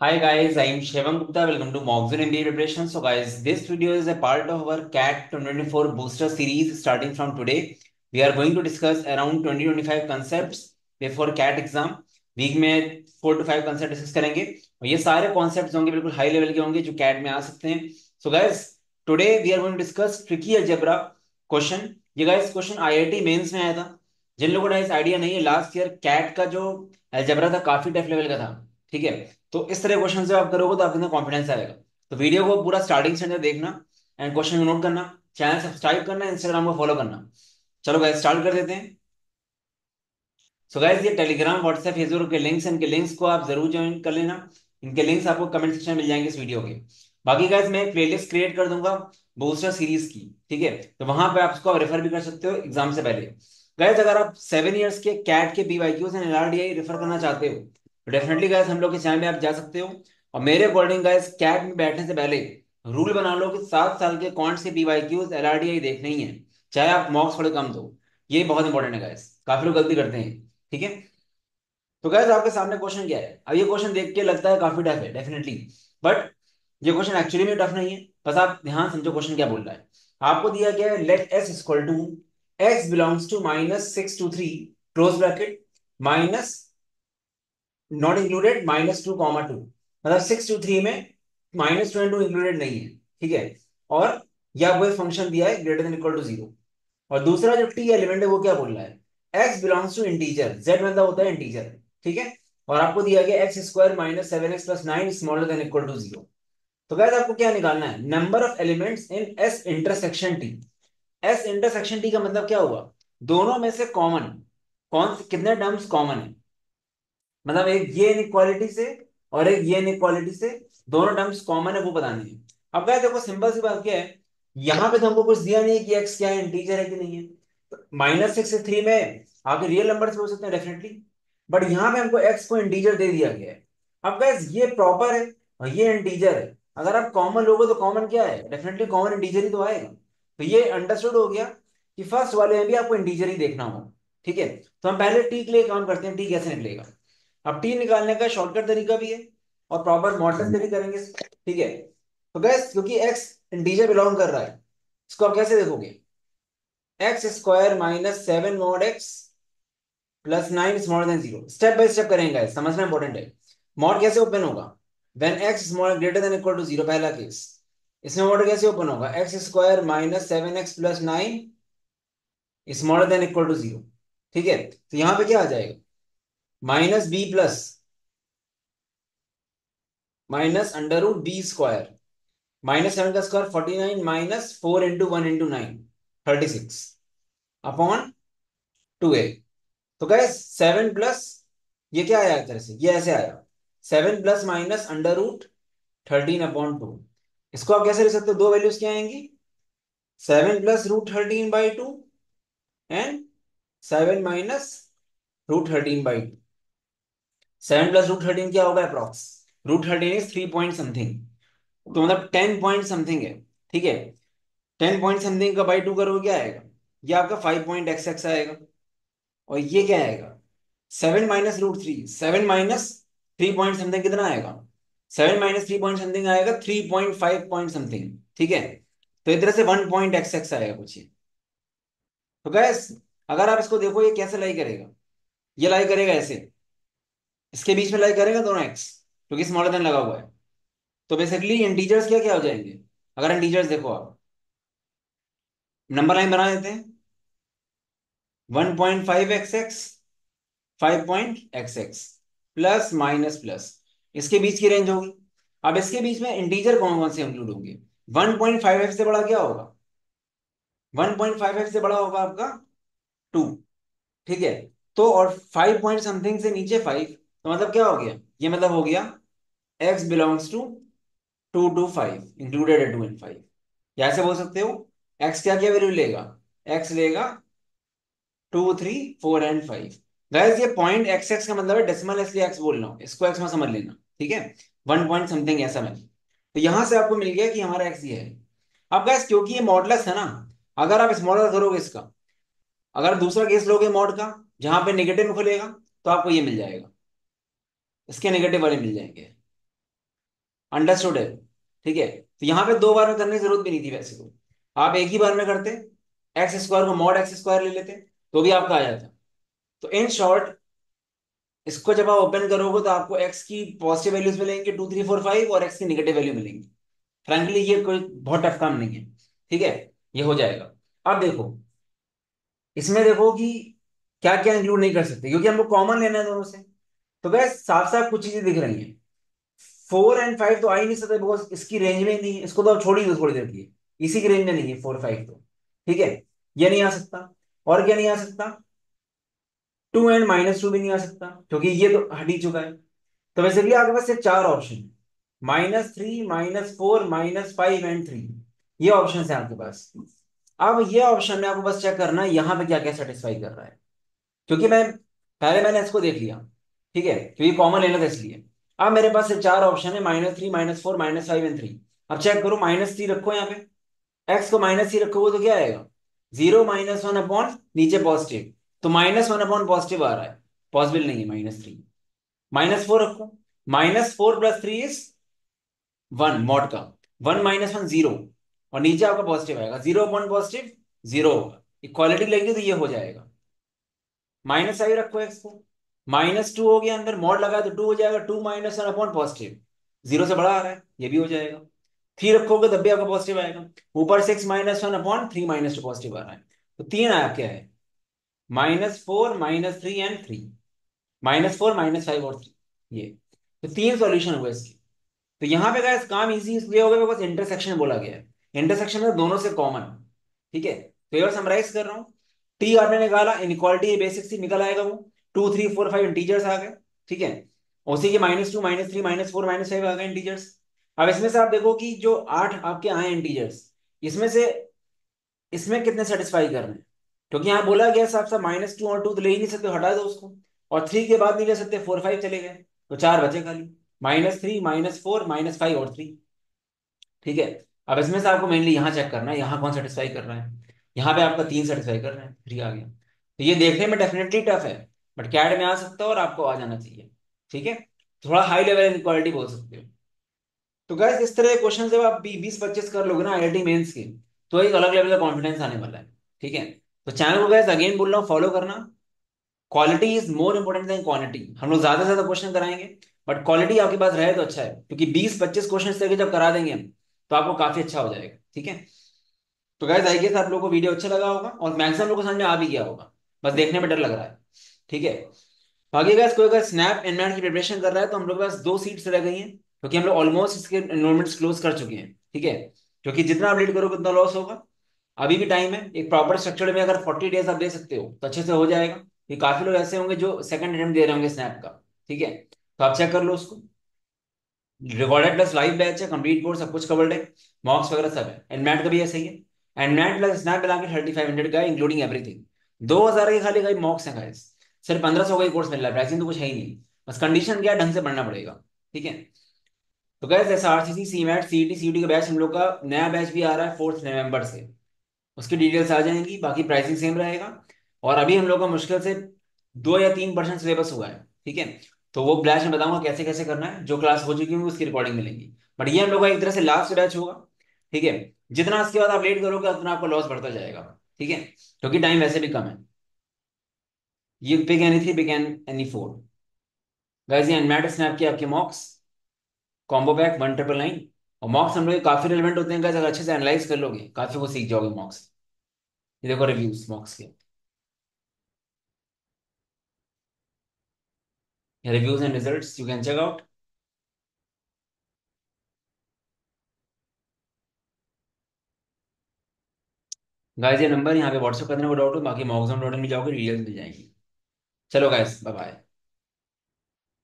Hi guys, I am Shivam Gupta. Welcome to Moxon MBA Preparation. So guys, this video is a part of our CAT 2024 booster series starting from today. We are going to discuss around 20-25 concepts before CAT exam. Week में 4 to 5 concepts discuss करेंगे और ये सारे concepts होंगे बिल्कुल high level के होंगे जो कैट में आ सकते हैं. So guys, today we are going to discuss tricky algebra question. ये गाइस क्वेश्चन आईआईटी मेंस में आया था. जिन लोगों ने इस आइडिया नहीं है, लास्ट ईयर कैट का जो अलजेब्रा था काफी टफ लेवल का था. ठीक है, तो इस तरह क्वेश्चन जब आप करोगे तो आपके अंदर कॉन्फिडेंस आएगा. तो वीडियो को पूरा स्टार्टिंग से अंदर देखना एंड क्वेश्चन को नोट करना. चैनल सब्सक्राइब करना, इंस्टाग्राम को फॉलो करना. चलो गाइस स्टार्ट कर देते हैं. सो गाइस, ये टेलीग्राम व्हाट्सएप फेसबुक के लिंक्स, इनके लिंक्स को आप जरूर ज्वाइन कर लेना. इनके लिंक्स आपको कमेंट सेक्शन में मिल जाएंगे इस वीडियो के. बाकी गाइस, मैं एक प्लेलिस्ट क्रिएट कर दूंगा बूस्टर सीरीज की. ठीक है, तो वहां पे आप उसको रेफर भी कर सकते हो एग्जाम से पहले. गाइस, अगर आप 7 इयर्स के कैट के पीवाईक्यूज एंड एलआरडीआई रेफर करना चाहते हो तो डेफिनेटली गाइस हम लोग के चैनल में आप जा सकते हो. और मेरे अकॉर्डिंग गाइस, कैट में बैठने से पहले रूल बना लो कि 7 साल के कॉन्ट्स के पीवाईक्यूज एलआरडीआई देखने ही है, चाहे आप मॉक्स थोड़े कम दो. ये बहुत इंपॉर्टेंट है गाइस, काफी लोग गलती करते हैं. ठीक है, तो गाइस आपके सामने क्वेश्चन क्या है. अब ये क्वेश्चन देख के लगता है काफी टफ है डेफिनेटली, बट ये क्वेश्चन एक्चुअली में टफ नहीं है. बस आप ध्यान समझो क्वेश्चन क्या बोल रहा है. आपको दिया गया है let S equal to X belongs to -6 to 3 close bracket minus not included -2, 2 मतलब 6 to 3 में -2 इंक्लूडेड नहीं है. ठीक है, और या कोई फंक्शन दिया है ग्रेटर देन इक्वल टू 0. और दूसरा जो टी एलिमेंट है वो क्या बोल रहा है, X belongs to integer, Z मतलब होता है इंटीजर. ठीक है, और आपको दिया गया X square -7x+9 smaller than equal to 0. तो गाइस आपको क्या निकालना है, number of elements in S intersection T. S intersection T का मतलब क्या हुआ, दोनों में से कॉमन कौन से कितने टर्म्स कॉमन है. मतलब एक ये इनइक्वालिटी से और एक ये इनइक्वालिटी से दोनों टर्म्स कॉमन है वो बतानी है. अब गाइस देखो सिंपल सी बात क्या है, यहां पे तो हमको कुछ दिया नहीं है कि एक्स क्या है, इंटीजर है कि नहीं है. -6 से 3 में आपके रियल नंबर हो सकते हैं डेफिनेटली, बट यहाँ पे हमको एक्स को इंटीजर दे दिया गया है. अब गाइस ये प्रॉपर है और ये इंटीजर है. अगर आप कॉमन लोगे तो कॉमन क्या है, डेफिनेटली कॉमन इंटीजर ही तो आएगा. तो ये अंडरस्टूड हो गया कि फर्स्ट वाले में भी आपको इंटीजर ही देखना होगा. ठीक है, तो हम पहले टी के लिए काम करते हैं, टी कैसे निकलेगा. अब टी निकालने का शॉर्टकट तरीका भी है और प्रॉपर मॉडल से भी करेंगे. ठीक है, तो गैस क्योंकि एक्स इंटीजर बिलोंग कर रहा है, इसको आप कैसे देखोगे, X square -7 mod x + 9 smaller than 0. Step by step करेंगे guys, समझना इंपॉर्टेंट है. मॉड कैसे ओपन होगा, when X smaller greater than equal to 0, पहला केस. इसमें मॉड कैसे ओपन होगा, X square -7x+9 smaller than equal to 0. ठीक है, तो यहां पे क्या आ जाएगा, -b+ -√b². -7 का स्क्वायर 49 -4 × 1 × 9 36 अपॉन 2a. तो गैस 7+ ये क्या आया एक तरह से, ये ऐसे आया 7+ -√13/2. इसको आप कैसे लिख सकते हो, दो वैल्यूज क्या आएंगी, 7+√13/2 एंड 7 - √13/2. 7+√13 क्या होगा अप्रॉक्स, √13 इज 3 पॉइंट समथिंग, तो मतलब 10 पॉइंट समथिंग है. ठीक है, 10 पॉइंट समथिंग का बाई 2 करोगे क्या आएगा, ये आपका 5 पॉइंट XX आएगा. और ये क्या आएगा, 7 - √3, 7 - 3 पॉइंट समथिंग कितना आएगा, 7 - 3 पॉइंट समथिंग आएगा 3.5 पॉइंट समथिंग. ठीक है, तो इधर से 1 पॉइंट XX आएगा कुछ ये. तो गैस अगर आप इसको देखो ये कैसे लाई करेगा, ये लाई करेगा ऐसे, इसके बीच में लाई करेगा दोनों एक्स क्योंकि स्मॉलर देन लगा हुआ है. तो बेसिकली इंटीजर्स क्या क्या हो जाएंगे, अगर इंटीजर्स देखो आप, नंबर लाइन बना देते हैं, 1.5XX 5.XX plus minus plus, इसके बीच की रेंज होगी. अब इसके बीच में इंटीजर कौन कौन से इंक्लूड होंगे, 1.5f से बड़ा क्या होगा, 1.5f से बड़ा होगा आपका 2. ठीक है, तो और 5 पॉइंट समथिंग से नीचे 5, तो मतलब क्या हो गया, ये मतलब हो गया x belongs to 2 to 5 included है 2 and 5. या ऐसे बोल सकते हो, x क्या क्या वैल्यू लेगा, x लेगा 2, 3, 4 and 5. गाइस ये पॉइंट एक्स एक्स का मतलब है डेसिमल, इसलिए एक्स बोल रहा हूँ, इसको एक्स में समझ लेना. ठीक है, 1 पॉइंट समथिंग ऐसा मैं, तो यहां से आपको मिल गया कि हमारा एक्स ये है. अब गाइस क्योंकि ये मॉडलेस है ना, अगर आप स्मॉलर करोगे इसका, अगर दूसरा केस लोगे मॉड का जहां पे नेगेटिव में खुलेगा, तो आपको ये मिल जाएगा, इसके नेगेटिव वाले मिल जाएंगे. अंडरस्टूड है। ठीक है, तो यहाँ पे दो बार में करने की जरूरत भी नहीं थी वैसे तो। आप एक ही बार में करते, एक्स स्क्वायर को मॉड एक्स स्क्वायर ले लेते, तो भी आपका आ जाता। तो इन शॉर्ट, इसको जब आप ओपन करोगे तो आपको एक्स की पॉजिटिव वैल्यूज मिलेंगे 2 3 4 5, और एक्स की नेगेटिव वैल्यू मिलेंगी। फ्रैंकली ये कोई बहुत टफ काम नहीं है। ठीक है, ये हो जाएगा। अब देखो, इसमें देखो कि क्या क्या इंक्लूड नहीं कर सकते, क्योंकि हमको कॉमन लेना है दोनों से। तो वैसे साफ साफ कुछ चीजें दिख रही हैं। 4 और 5 तो आ ही नहीं सकते, बिकॉज इसकी रेंज में ही नहीं है, इसको तो आप छोड़ ही दो थोड़ी देर के लिए। इसी की रेंज में नहीं है 4 5 तो। ठीक है, ये नहीं आ सकता। और क्या नहीं आ सकता? 2 और -2 भी नहीं आ सकता, क्योंकि ये तो हट ही चुका है। तो बेसिकली आपके पास सिर्फ चार ऑप्शन है, -3 -4 -5 एंड 3। ये ऑप्शन है आपके पास। अब ये ऑप्शन में आपको बस चेक करना है यहाँ पे क्या क्या सेटिस्फाई कर रहा है। क्योंकि मैंने इसको देख लिया। ठीक है, क्योंकि कॉमन लेना था इसलिए। अब मेरे पास सिर्फ चार ऑप्शन है, -3 -4 -5 एंड 3। अब चेक करो, -3 रखो यहाँ पे, एक्स को -3 रखोगे तो क्या आएगा? 0 -1 अपॉन नीचे पॉजिटिव। तो -1 अपॉन पॉजिटिव आ रहा है, पॉसिबल नहीं है -3। -4 रखो, -4 + 3 इज 1 मॉड का। 1 - 1 0, और नीचे आपका पॉजिटिव आएगा, 0 अपॉन पॉजिटिव 0 होगा। इक्वालिटी लगेगी तो ये हो जाएगा। -5 रखो एक्स को, -2 हो गया, अंदर मॉड लगाया तो 2 हो जाएगा, 2 - 1 अपॉन पॉजिटिव, 0 से बड़ा आ रहा है, ये भी हो जाएगा। 3 रखोगे तब भी आपका पॉजिटिव आएगा। ऊपर 6 - 1 अपॉन 3 -2 पॉजिटिव आ रहा है। तो तीन आया क्या है? -4 -3 एंड 3, -4 -5 और 3। ये तो तीन सॉल्यूशन हुए इसके। तो यहाँ पे गाइस काम इजी इसलिए हो गया बिकॉज इंटरसेक्शन बोला गया है। इंटरसेक्शन में दोनों से कॉमन। ठीक है, तो ये समराइज कर रहा हूँ। टी आपने निकाला, इनइक्वालिटी बेसिक सी निकल आएगा वो। 2 3 4 5 इंटीजर्स आ गए। ठीक है, उसी के -2 -3 -4 -5 आ गए इंटीजर्स। अब इसमें से आप देखो कि जो 8 आपके आए इंटीजर्स, इसमें से इसमें कितने सेटिस्फाई कर रहे हैं? क्योंकि यहाँ बोला गया साहब साहब -2 और 2 तो ले ही नहीं सकते, हटा दो उसको। और 3 के बाद नहीं ले सकते, 4 5 चले गए, तो चार बचे खाली, -3 -4 -5 और 3। ठीक है, अब इसमें से आपको मेनली यहाँ चेक करना है, यहाँ कौन सेटिस्फाई कर रहा है। यहाँ पे आपका 3 सेटिस्फाई कर रहे हैं, 3 आ गया। तो ये देखने में डेफिनेटली टफ है, बट कैड में आ सकता है और आपको आ जाना चाहिए। ठीक है, थोड़ा हाई लेवल इक्वालिटी बोल सकते हो। तो गैस इस तरह के क्वेश्चन जब आप 20 25 कर लोगे ना आईआईटी मेंस के, तो एक अलग लेवल का कॉन्फिडेंस आने वाला है। ठीक है, तो चैनल को गैस अगेन बोल रहा हूँ, फॉलो करना। Quality is more important than quantity. हम लोग ज्यादा से ज्यादा क्वेश्चन कराएंगे, बट क्वालिटी आपके पास रहे तो अच्छा है, क्योंकि 20 25 क्वेश्चन करके जब करा देंगे हम, तो आपको काफी अच्छा हो जाएगा। ठीक है, तो गाइस आई गेस आप लोगों को वीडियो अच्छा लगा होगा, और मैक्सिमम लोगों को समझ में आ भी गया होगा, बस देखने में डर लग रहा है। ठीक है, बाकी गाइस कोई अगर स्नैप एनमैट की प्रिपरेशन कर रहा है, तो हम लोग के पास 2 सीट्स रह गई हैं, क्योंकि हम लोग ऑलमोस्ट इसके एनरोलमेंट्स क्लोज कर चुके हैं। ठीक है, क्योंकि जितना आप लेट करोगे उतना लॉस होगा। अभी भी टाइम है, एक प्रॉपर स्ट्रक्चर में अगर 40 डेज आप दे सकते हो तो अच्छे से हो जाएगा। ये काफी लोग ऐसे होंगे जो सेकंड अटेम्प्ट दे रहे होंगे स्नैप का। ठीक है, तो आप चेक कर लो उसको। रिकॉर्डेड प्लस लाइव बैच है, कंप्लीट कोर्स सब कुछ कवर्ड है, मॉक्स वगैरह सब है। एंड मैट का भी ऐसा ही है। एंड मैट प्लस स्नैप मिला के 3500 का है, इंक्लूडिंग एवरीथिंग। 2000 के खाली खाली मॉक्स हैं गाइस। सिर्फ 1500 का ही कोर्स मिल रहा है, प्राइसिंग तो कुछ है ही नहीं। बस कंडीशन क्या है, ढंग से पढ़ना पड़ेगा। ठीक है, तो गैस जैसे आरसीसी सीमैट सीईटी सीयूटी का बैच हम लोग का नया बैच भी आ रहा है 4 नवंबर से। उसकी डिटेल्स आ जाएंगी, बाकी प्राइसिंग सेम रहेगा। और अभी हम लोग का मुश्किल से 2 या 3% सिलेबस हुआ है। ठीक है, तो वो बैच में बताऊंगा कैसे कैसे करना है, जो क्लास हो चुकी होंगी उसकी रिकॉर्डिंग मिलेंगी। बट ये हम लोग का एक तरह से लास्ट बैच होगा। ठीक है, जितना इसके बाद आप लेट करोगे उतना आपका लॉस बढ़ता जाएगा। ठीक है, क्योंकि टाइम वैसे भी कम है। ये pick any three, pick any four. Guys ये एनमैट स्नैप की आपके मॉक्स कॉम्बो पैक 1999। और मॉक्स हम लोग काफी रिलेवेंट होते हैं guys, अगर अच्छे से एनालाइज कर लोगे काफी कुछ सीख जाओगे मॉक्स। ये देखो रिव्यूज मॉक्स के, reviews and results you can check out. Guys ये नंबर यहाँ पे व्हाट्सएप करने को डाउट हो, बाकी मॉक्सम डॉट इन में जाओगे डिटेल्स मिल जाएंगी। चलो गाइस बाय बाय।